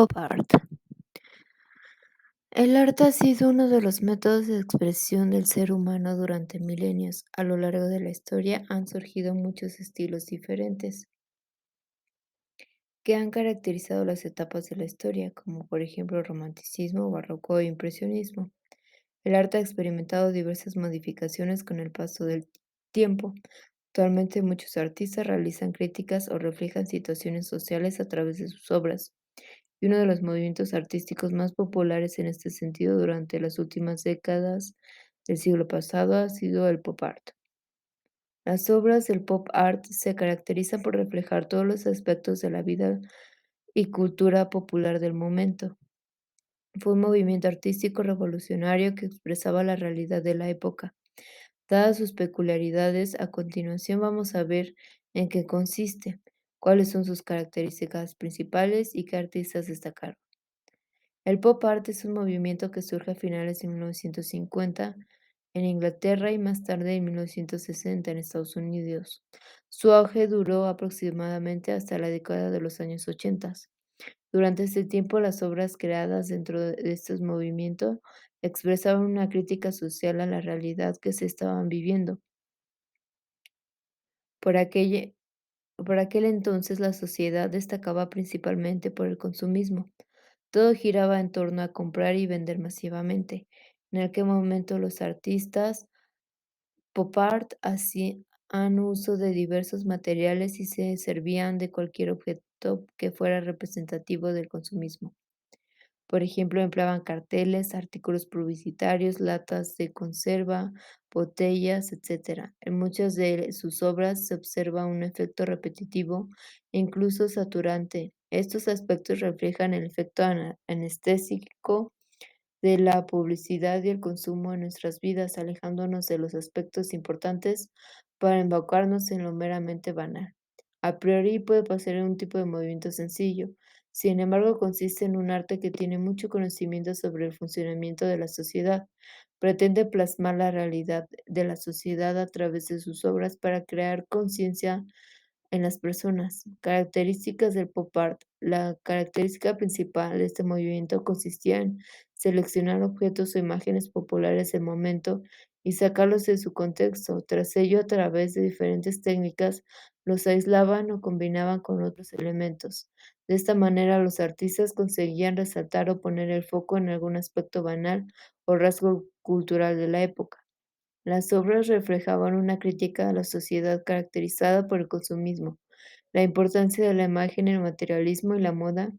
Pop art. El arte ha sido uno de los métodos de expresión del ser humano durante milenios. A lo largo de la historia han surgido muchos estilos diferentes que han caracterizado las etapas de la historia, como por ejemplo romanticismo, barroco e impresionismo. El arte ha experimentado diversas modificaciones con el paso del tiempo. Actualmente muchos artistas realizan críticas o reflejan situaciones sociales a través de sus obras. Y uno de los movimientos artísticos más populares en este sentido durante las últimas décadas del siglo pasado ha sido el pop art. Las obras del pop art se caracterizan por reflejar todos los aspectos de la vida y cultura popular del momento. Fue un movimiento artístico revolucionario que expresaba la realidad de la época. Dadas sus peculiaridades, a continuación vamos a ver en qué consiste, cuáles son sus características principales y qué artistas destacaron. El pop art es un movimiento que surge a finales de 1950 en Inglaterra y más tarde en 1960 en Estados Unidos. Su auge duró aproximadamente hasta la década de los años 80. Durante este tiempo, las obras creadas dentro de estos movimientos expresaban una crítica social a la realidad que se estaban viviendo. Por aquel, por aquel entonces, la sociedad destacaba principalmente por el consumismo. Todo giraba en torno a comprar y vender masivamente. En aquel momento los artistas pop art hacían uso de diversos materiales y se servían de cualquier objeto que fuera representativo del consumismo. Por ejemplo, empleaban carteles, artículos publicitarios, latas de conserva, botellas, etcétera. En muchas de sus obras se observa un efecto repetitivo e incluso saturante. Estos aspectos reflejan el efecto anestésico de la publicidad y el consumo en nuestras vidas, alejándonos de los aspectos importantes para enfocarnos en lo meramente banal. A priori puede parecer un tipo de movimiento sencillo, sin embargo consiste en un arte que tiene mucho conocimiento sobre el funcionamiento de la sociedad. Pretende plasmar la realidad de la sociedad a través de sus obras para crear conciencia en las personas. Características del pop art. La característica principal de este movimiento consistía en seleccionar objetos o imágenes populares del momento y sacarlos de su contexto. Tras ello, a través de diferentes técnicas, los aislaban o combinaban con otros elementos. De esta manera, los artistas conseguían resaltar o poner el foco en algún aspecto banal o rasgo cultural de la época. Las obras reflejaban una crítica a la sociedad caracterizada por el consumismo, la importancia de la imagen, el materialismo y la moda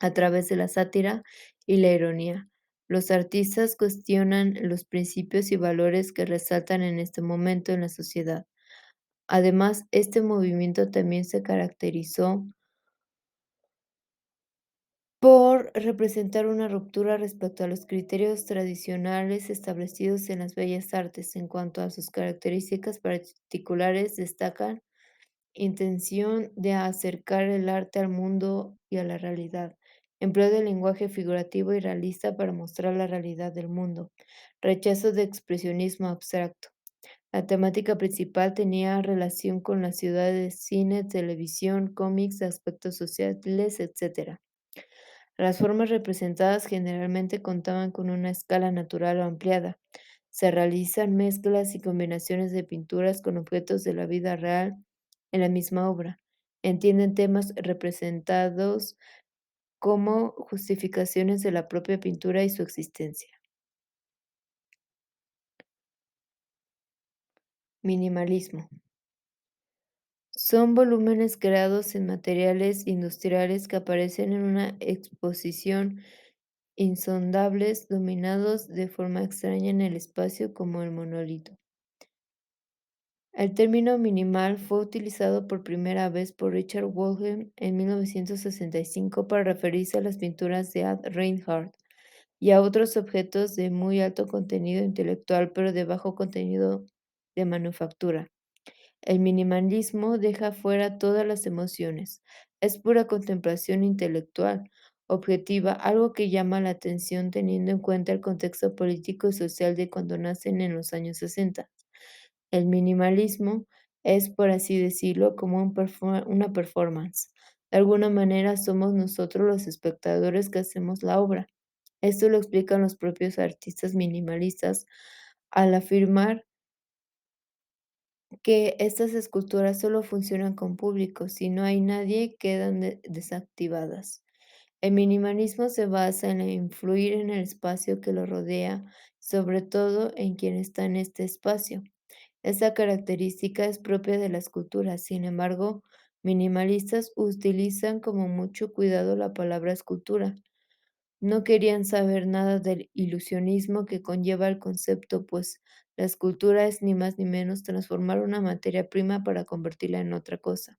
a través de la sátira y la ironía. Los artistas cuestionan los principios y valores que resaltan en este momento en la sociedad. Además, este movimiento también se caracterizó por representar una ruptura respecto a los criterios tradicionales establecidos en las bellas artes. En cuanto a sus características particulares, destacan intención de acercar el arte al mundo y a la realidad, empleo del lenguaje figurativo y realista para mostrar la realidad del mundo, rechazo de expresionismo abstracto. La temática principal tenía relación con la ciudad de cine, televisión, cómics, aspectos sociales, etc. Las formas representadas generalmente contaban con una escala natural o ampliada. Se realizan mezclas y combinaciones de pinturas con objetos de la vida real en la misma obra. Entienden temas representados como justificaciones de la propia pintura y su existencia. Minimalismo. Son volúmenes creados en materiales industriales que aparecen en una exposición insondables, dominados de forma extraña en el espacio como el monolito. El término minimal fue utilizado por primera vez por Richard Wolfram en 1965 para referirse a las pinturas de Ad Reinhardt y a otros objetos de muy alto contenido intelectual pero de bajo contenido de manufactura. El minimalismo deja fuera todas las emociones. Es pura contemplación intelectual, objetiva, algo que llama la atención teniendo en cuenta el contexto político y social de cuando nacen en los años 60. El minimalismo es, por así decirlo, como una performance. De alguna manera somos nosotros los espectadores que hacemos la obra. Esto lo explican los propios artistas minimalistas al afirmar que estas esculturas solo funcionan con público, si no hay nadie quedan desactivadas. El minimalismo se basa en influir en el espacio que lo rodea, sobre todo en quien está en este espacio. Esta característica es propia de la escultura, sin embargo, minimalistas utilizan con mucho cuidado la palabra escultura. No querían saber nada del ilusionismo que conlleva el concepto, pues la escultura es ni más ni menos transformar una materia prima para convertirla en otra cosa.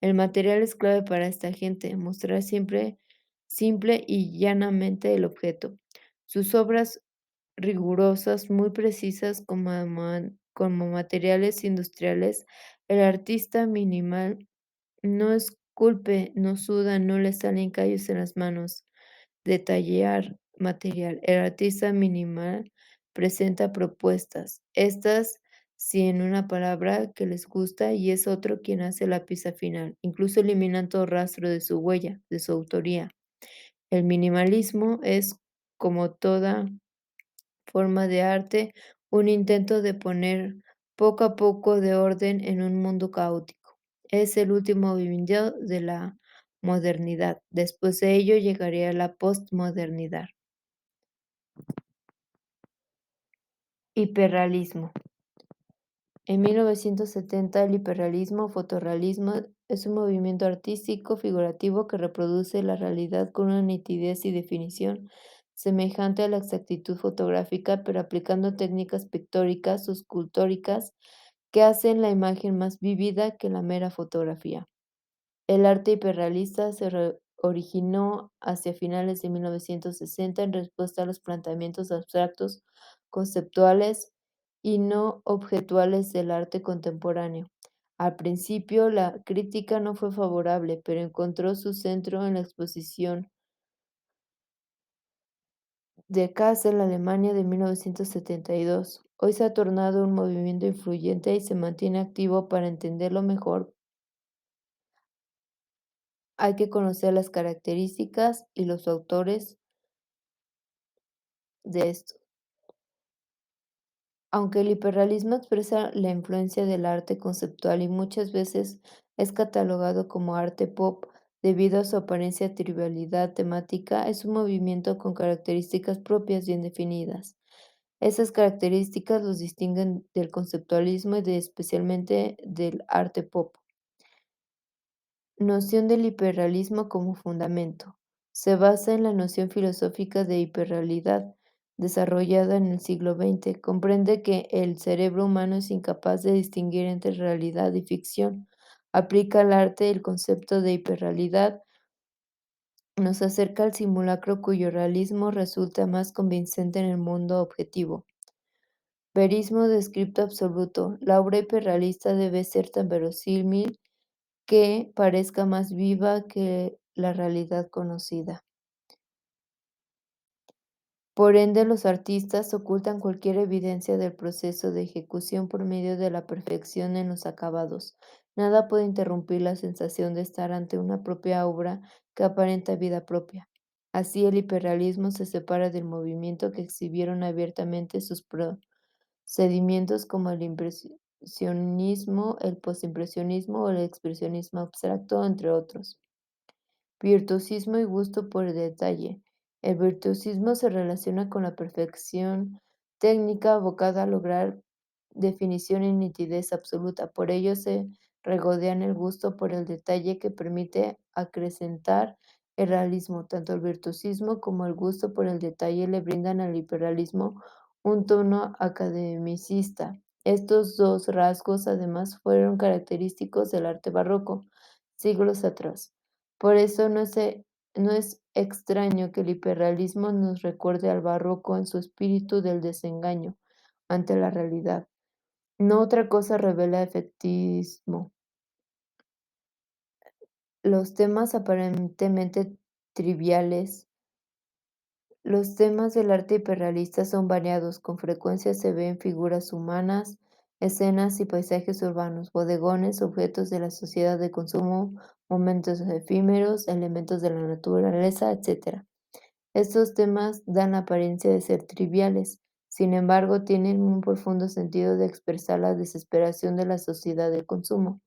El material es clave para esta gente, mostrar siempre simple y llanamente el objeto. Sus obras rigurosas, muy precisas como materiales industriales, el artista minimal no esculpe, no suda, no le salen callos en las manos. Detallar material. El artista minimal presenta propuestas. Estas, si en una palabra que les gusta y es otro quien hace la pieza final. Incluso eliminan todo rastro de su huella, de su autoría. El minimalismo es, como toda forma de arte, un intento de poner poco a poco de orden en un mundo caótico. Es el último movimiento de la modernidad. Después de ello llegaría la postmodernidad. Hiperrealismo. En 1970, el hiperrealismo o fotorrealismo es un movimiento artístico figurativo que reproduce la realidad con una nitidez y definición semejante a la exactitud fotográfica, pero aplicando técnicas pictóricas o escultóricas que hacen la imagen más vívida que la mera fotografía. El arte hiperrealista originó hacia finales de 1960 en respuesta a los planteamientos abstractos, conceptuales y no objetuales del arte contemporáneo. Al principio, la crítica no fue favorable, pero encontró su centro en la exposición de Kassel, Alemania, de 1972. Hoy se ha tornado un movimiento influyente y se mantiene activo. Para entenderlo mejor, hay que conocer las características y los autores de esto. Aunque el hiperrealismo expresa la influencia del arte conceptual y muchas veces es catalogado como arte pop debido a su apariencia trivialidad temática, es un movimiento con características propias bien definidas. Esas características los distinguen del conceptualismo y especialmente del arte pop. Noción del hiperrealismo como fundamento. Se basa en la noción filosófica de hiperrealidad, desarrollada en el siglo XX. Comprende que el cerebro humano es incapaz de distinguir entre realidad y ficción. Aplica al arte el concepto de hiperrealidad. Nos acerca al simulacro cuyo realismo resulta más convincente en el mundo objetivo. Verismo descripto absoluto. La obra hiperrealista debe ser tan verosímil que parezca más viva que la realidad conocida. Por ende, los artistas ocultan cualquier evidencia del proceso de ejecución por medio de la perfección en los acabados. Nada puede interrumpir la sensación de estar ante una propia obra que aparenta vida propia. Así, el hiperrealismo se separa del movimiento que exhibieron abiertamente sus procedimientos como el impresionismo, el postimpresionismo o el expresionismo abstracto, entre otros. Virtuosismo y gusto por el detalle. El virtuosismo se relaciona con la perfección técnica abocada a lograr definición y nitidez absoluta. Por ello se regodean el gusto por el detalle que permite acrecentar el realismo. Tanto el virtuosismo como el gusto por el detalle le brindan al hiperrealismo un tono academicista. Estos dos rasgos además fueron característicos del arte barroco siglos atrás. Por eso no es extraño que el hiperrealismo nos recuerde al barroco en su espíritu del desengaño ante la realidad. No otra cosa revela efectismo. Los temas aparentemente triviales. Los temas del arte hiperrealista son variados. Con frecuencia se ven figuras humanas, escenas y paisajes urbanos, bodegones, objetos de la sociedad de consumo, momentos efímeros, elementos de la naturaleza, etc. Estos temas dan la apariencia de ser triviales, sin embargo, tienen un profundo sentido de expresar la desesperación de la sociedad de consumo.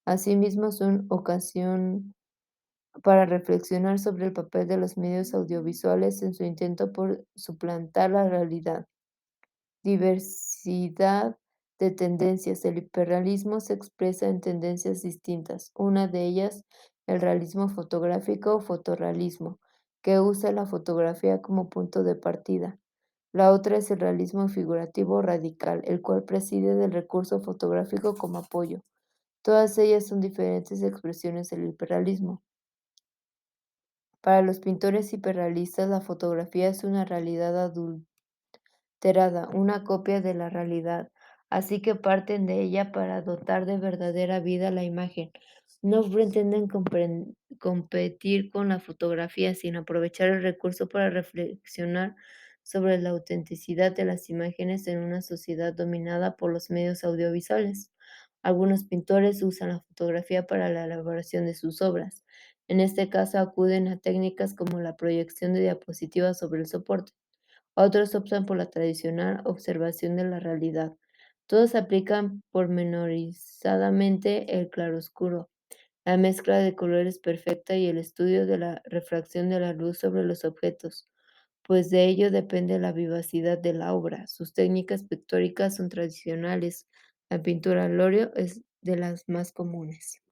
Asimismo, son ocasión para reflexionar sobre el papel de los medios audiovisuales en su intento por suplantar la realidad. Diversidad de tendencias. El hiperrealismo se expresa en tendencias distintas. Una de ellas, el realismo fotográfico o fotorrealismo, que usa la fotografía como punto de partida. La otra es el realismo figurativo radical, el cual prescinde del recurso fotográfico como apoyo. Todas ellas son diferentes expresiones del hiperrealismo. Para los pintores hiperrealistas, la fotografía es una realidad una copia de la realidad, así que parten de ella para dotar de verdadera vida la imagen. No pretenden competir con la fotografía, sino aprovechar el recurso para reflexionar sobre la autenticidad de las imágenes en una sociedad dominada por los medios audiovisuales. Algunos pintores usan la fotografía para la elaboración de sus obras. En este caso acuden a técnicas como la proyección de diapositivas sobre el soporte. Otros optan por la tradicional observación de la realidad. Todos aplican pormenorizadamente el claroscuro, la mezcla de colores perfecta y el estudio de la refracción de la luz sobre los objetos, pues de ello depende la vivacidad de la obra. Sus técnicas pictóricas son tradicionales. La pintura al óleo es de las más comunes.